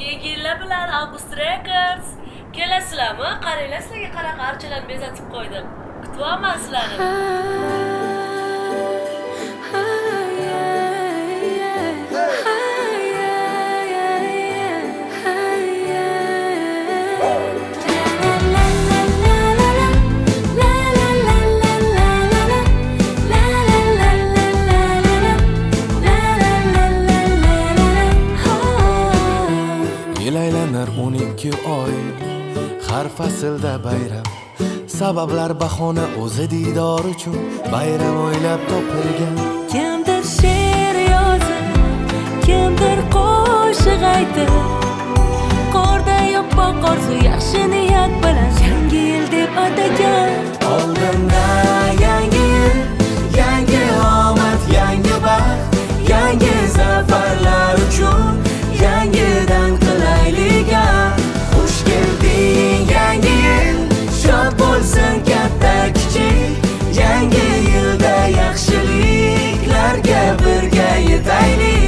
Yangi yillar bilan August Records. Kelasizlarmi? Qaranglar, sizlarga qanaqa archalarni bezatib qo'ydim. Kutibman sizlarni. Yil aylanar 12 oy, har faslda bayram. Sabablar bahona o'zi diydor uchun bayram o'ylab topilgan. Kimdir she'r yozib, kimdir qo'shiq aytib, qorda yopiq orzu yaxshi niyat bilan yangi yil deb atagan. Oldinda yangi yil, yangi omad, yangi baxt, yangi zafarlar uchun yangidan qilaylik. Xush kelding yangi yil, shod bo'lsin katta kichik. Yangi yilda yaxshiliklarga birga yetaylik.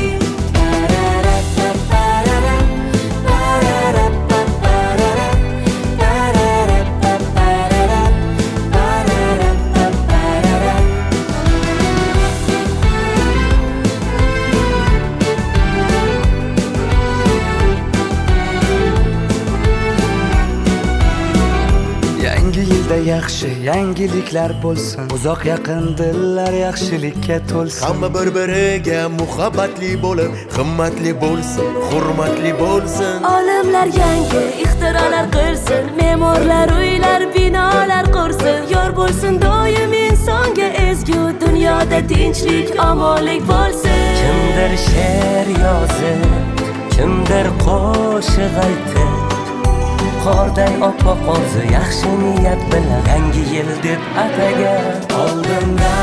Yangi yilda yaxshi yangiliklar bo'lsin, uzoq yaqin dillar yaxshilikka to'lsin. Hamma bir-biriga muhabbatli bo'lib, himmatli bo'lsin, hurmatli bo'lsin. Olimlar yangi ixtirolar qilsin, me'morlar uylar, binolar qursin. Yor bo'lsin doim insonga ezgu, dunyoda tinchlik, omonlik bo'lsin. Kimdir she'r yozib, kimdir qo'shiq aytib, qorday oppoq orzu yaxshi niyat bilan yangi yil deb atagan. Oldinda